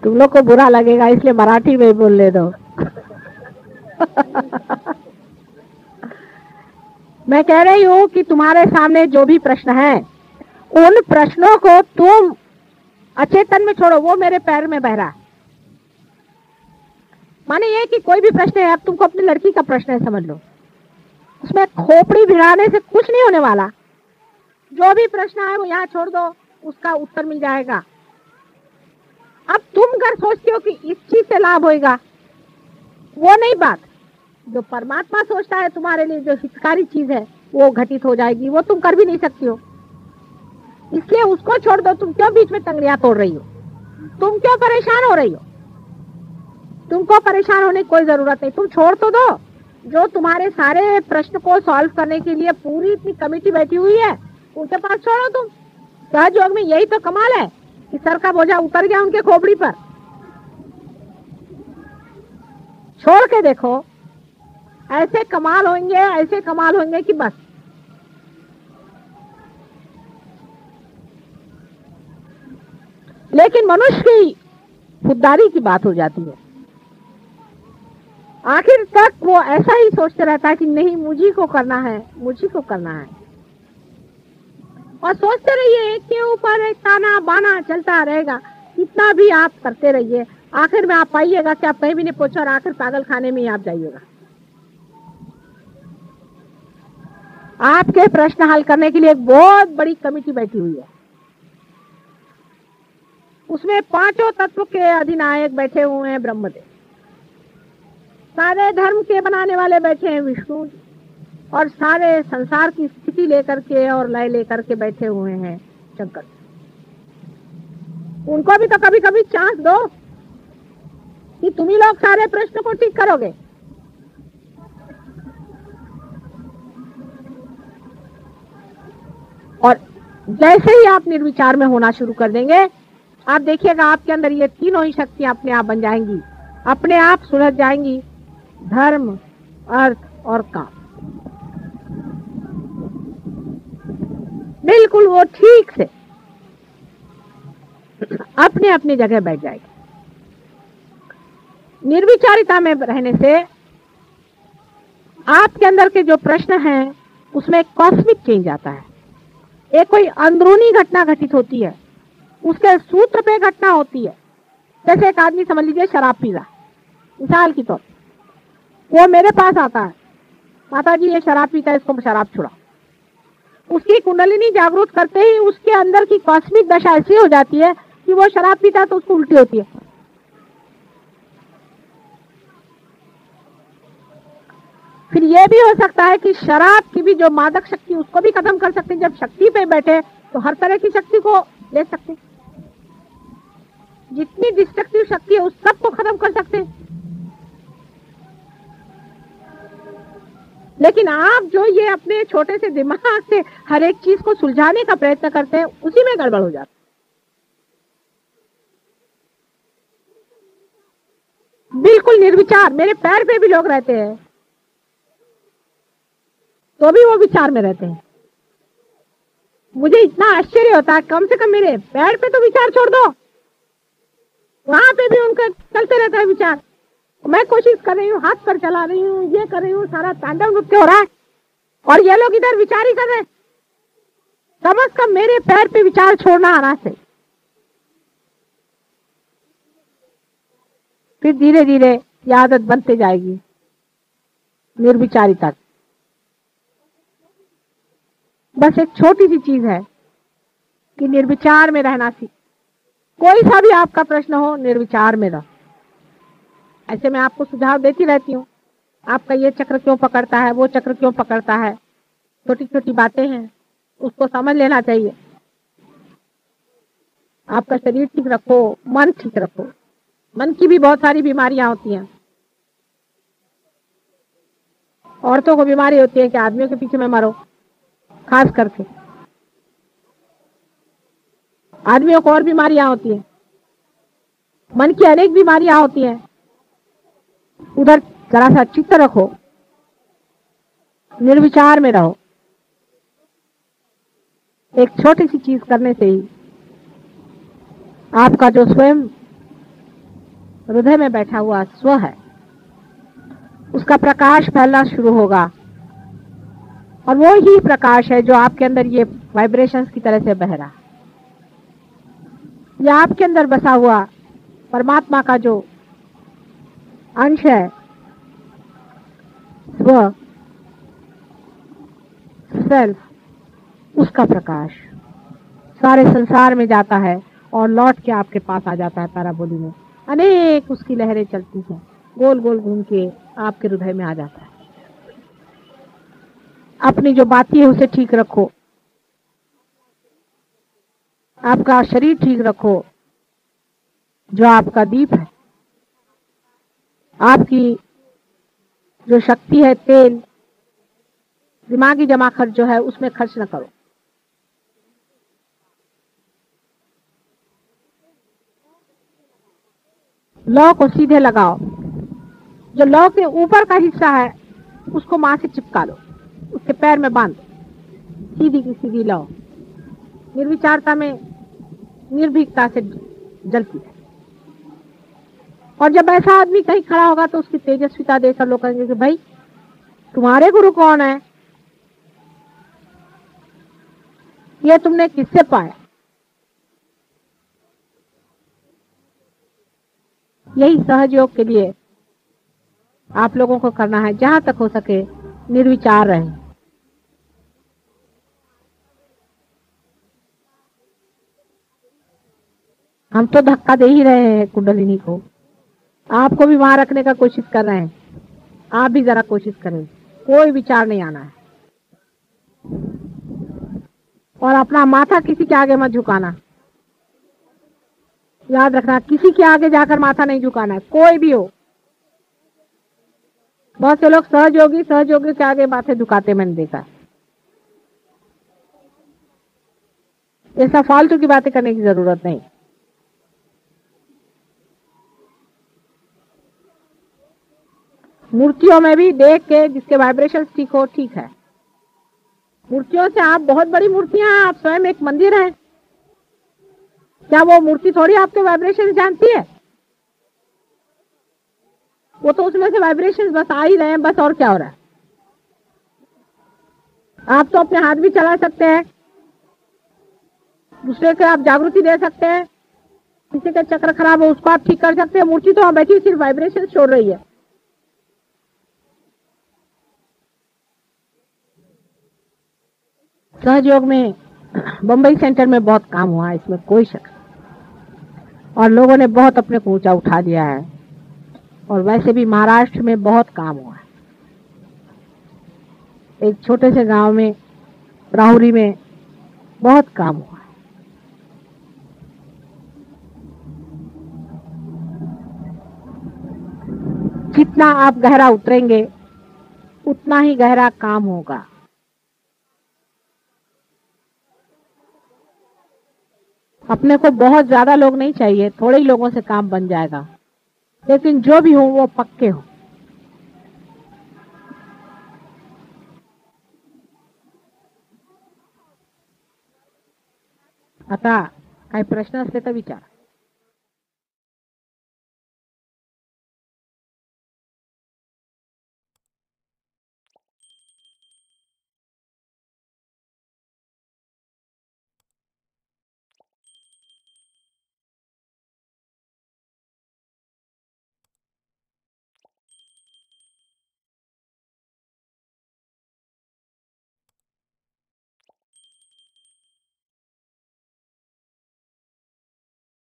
तुम लोग को बुरा लगेगा इसलिए मराठी में बोलने दो। मैं कह रही हूं कि तुम्हारे सामने जो भी प्रश्न है उन प्रश्नों को तुम अचेतन में छोड़ो, वो मेरे पैर में बह रहा है। माने ये कि कोई भी प्रश्न है, अब तुमको अपनी लड़की का प्रश्न है समझ लो, उसमें खोपड़ी भिड़ाने से कुछ नहीं होने वाला। जो भी प्रश्न है वो यहाँ छोड़ दो, उसका उत्तर मिल जाएगा। अब तुम अगर सोचते हो कि इस चीज से लाभ होगा, वो नहीं बात। जो परमात्मा सोचता है तुम्हारे लिए जो हितकारी चीज है वो घटित हो जाएगी, वो तुम कर भी नहीं सकती हो, इसलिए उसको छोड़ दो। तुम क्यों बीच में तंगड़ियां तोड़ रही हो? तुम क्यों परेशान हो रही हो? तुमको परेशान होने की कोई जरूरत नहीं, तुम छोड़ तो दो। जो तुम्हारे सारे प्रश्न को सॉल्व करने के लिए पूरी इतनी कमेटी बैठी हुई है, उनके पास छोड़ो तुम। सहयोग में यही तो कमाल है कि सर का बोझा उतर गया उनके खोपड़ी पर। छोड़ के देखो, ऐसे कमाल होंगे, ऐसे कमाल होंगे कि बस। लेकिन मनुष्य की खुददारी की बात हो जाती है, आखिर तक वो ऐसा ही सोचते रहता है कि नहीं मुझी को करना है, मुझी को करना है। और सोचते रहिए के ऊपर एक ताना बाना चलता रहेगा, इतना भी आप करते रहिए, आखिर में आप पाइएगा कि आप कहीं भी नहीं पहुंचे और आखिर पागल खाने में ही आप जाइएगा। आपके प्रश्न हल करने के लिए एक बहुत बड़ी कमेटी बैठी हुई है, उसमें पांचों तत्व के अधिनायक बैठे हुए हैं ब्रह्मदेव, सारे धर्म के बनाने वाले बैठे हैं विष्णु, और सारे संसार की स्थिति लेकर के और लय लेकर के बैठे हुए हैं शंकर। उनको भी तो कभी कभी चांस दो कि तुम ही लोग सारे प्रश्न को ठीक करोगे। और जैसे ही आप निर्विचार में होना शुरू कर देंगे, आप देखिएगा आपके अंदर ये तीनों ही शक्तियां अपने आप बन जाएंगी, अपने आप सुलझ जाएंगी, धर्म, अर्थ और काम। बिल्कुल वो ठीक से अपने अपनी जगह बैठ जाएगी। निर्विचारिता में रहने से आपके अंदर के जो प्रश्न हैं उसमें कॉस्मिक चेंज आता है। एक कोई अंदरूनी घटना घटित होती है, उसके सूत्र पे घटना होती है। जैसे एक आदमी समझ लीजिए शराब पी रहा, मिसाल की तौर, वो मेरे पास आता है, माता जी ये शराब पीता है, इसको शराब छुड़ा। उसकी कुंडलिनी जागरूक करते ही उसके अंदर की कॉस्मिक दशा ऐसी हो जाती है कि वो शराब पीता है तो उसको उल्टी होती है। फिर ये भी हो सकता है कि शराब की भी जो मादक शक्ति उसको भी खत्म कर सकते हैं। जब शक्ति पे बैठे तो हर तरह की शक्ति को ले सकते हैं, जितनी डिस्ट्रक्टिव शक्ति है उस सब को खत्म कर सकते हैं। लेकिन आप जो ये अपने छोटे से दिमाग से हर एक चीज को सुलझाने का प्रयत्न करते हैं, उसी में गड़बड़ हो जाता है। बिल्कुल निर्विचार, मेरे पैर पे भी लोग रहते हैं तो भी वो विचार में रहते हैं। मुझे इतना आश्चर्य होता है, कम से कम मेरे पैर पे तो विचार छोड़ दो, वहां पे भी उनका चलते रहता है विचार। मैं कोशिश कर रही हूँ, हाथ पर चला रही हूँ, ये कर रही हूँ, सारा तांडव नृत्य हो रहा है और ये लोग इधर विचार ही कर रहे हैं। कम से कम मेरे पैर पे विचार छोड़ना आना चाहिए। फिर धीरे धीरे ये आदत बनते जाएगी निर्विचारिता। बस एक छोटी सी चीज है कि निर्विचार में रहना सीख। कोई सा भी आपका प्रश्न हो, निर्विचार में रहो। ऐसे मैं आपको सुझाव देती रहती हूँ, आपका ये चक्र क्यों पकड़ता है, वो चक्र क्यों पकड़ता है, छोटी छोटी बातें हैं, उसको समझ लेना चाहिए। आपका शरीर ठीक रखो, मन ठीक रखो। मन की भी बहुत सारी बीमारियां होती हैं। औरतों को बीमारी होती है कि आदमियों के पीछे में मरो, खास करके आदमियों को और बीमारियां होती हैं। मन की अनेक बीमारियां होती हैं। उधर जरा सा चित्त रखो, निर्विचार में रहो। एक छोटी सी चीज करने से ही आपका जो स्वयं हृदय में बैठा हुआ स्व है, उसका प्रकाश फैलना शुरू होगा और वो ही प्रकाश है जो आपके अंदर ये वाइब्रेशंस की तरह से बह रहा है। ये आपके अंदर बसा हुआ परमात्मा का जो अंश है, स्व, सेल्फ, उसका प्रकाश सारे संसार में जाता है और लौट के आपके पास आ जाता है। पैराबोली में अनेक उसकी लहरें चलती हैं, गोल गोल घूम के आपके हृदय में आ जाता है। अपनी जो बातें है उसे ठीक रखो, आपका शरीर ठीक रखो, जो आपका दीप है, आपकी जो शक्ति है, तेल दिमागी जमा खर्च जो है उसमें खर्च न करो। लौ को सीधे लगाओ, जो लौ के ऊपर का हिस्सा है उसको मां से चिपका लो, उसके पैर में बांध, सीधी की सीधी लौ निर्विचारता में निर्भीकता से जलती है। और जब ऐसा आदमी कहीं खड़ा होगा तो उसकी तेजस्विता देखकर लोग कहेंगे कि भाई तुम्हारे गुरु कौन है, ये तुमने किससे पाया। यही सहज योग के लिए आप लोगों को करना है, जहां तक हो सके निर्विचार रहें। हम तो धक्का दे ही रहे हैं कुंडलिनी को, आपको भी वहां रखने का कोशिश कर रहे हैं। आप भी जरा कोशिश करें, कोई विचार नहीं आना है। और अपना माथा किसी के आगे मत झुकाना, याद रखना, किसी के आगे जाकर माथा नहीं झुकाना है, कोई भी हो। बहुत से लोग सहयोगी के आगे माथे झुकाते मैंने देखा है। ऐसा फालतू की बातें करने की जरूरत नहीं। मूर्तियों में भी देख के जिसके वाइब्रेशन ठीक हो, ठीक है। मूर्तियों से आप बहुत बड़ी मूर्तियां हैं, आप स्वयं एक मंदिर है, क्या वो मूर्ति थोड़ी आपके वाइब्रेशन जानती है? वो तो उसमें से वाइब्रेशन बस आ ही रहे हैं, बस। और क्या हो रहा है? आप तो अपने हाथ भी चला सकते हैं, दूसरे को आप जागृति दे सकते हैं, किसी का चक्र खराब हो उसको आप ठीक कर सकते हैं। मूर्ति तो वहां बैठी सिर्फ वाइब्रेशन छोड़ रही है। सहयोग में बंबई सेंटर में बहुत काम हुआ है, इसमें कोई शक नहीं। और लोगों ने बहुत अपने को ऊंचा उठा दिया है। और वैसे भी महाराष्ट्र में बहुत काम हुआ है। एक छोटे से गांव में, राहुरी में बहुत काम हुआ है। जितना आप गहरा उतरेंगे उतना ही गहरा काम होगा। अपने को बहुत ज्यादा लोग नहीं चाहिए, थोड़े ही लोगों से काम बन जाएगा, लेकिन जो भी हो वो पक्के हो। आता काही प्रश्न असले तर विचार।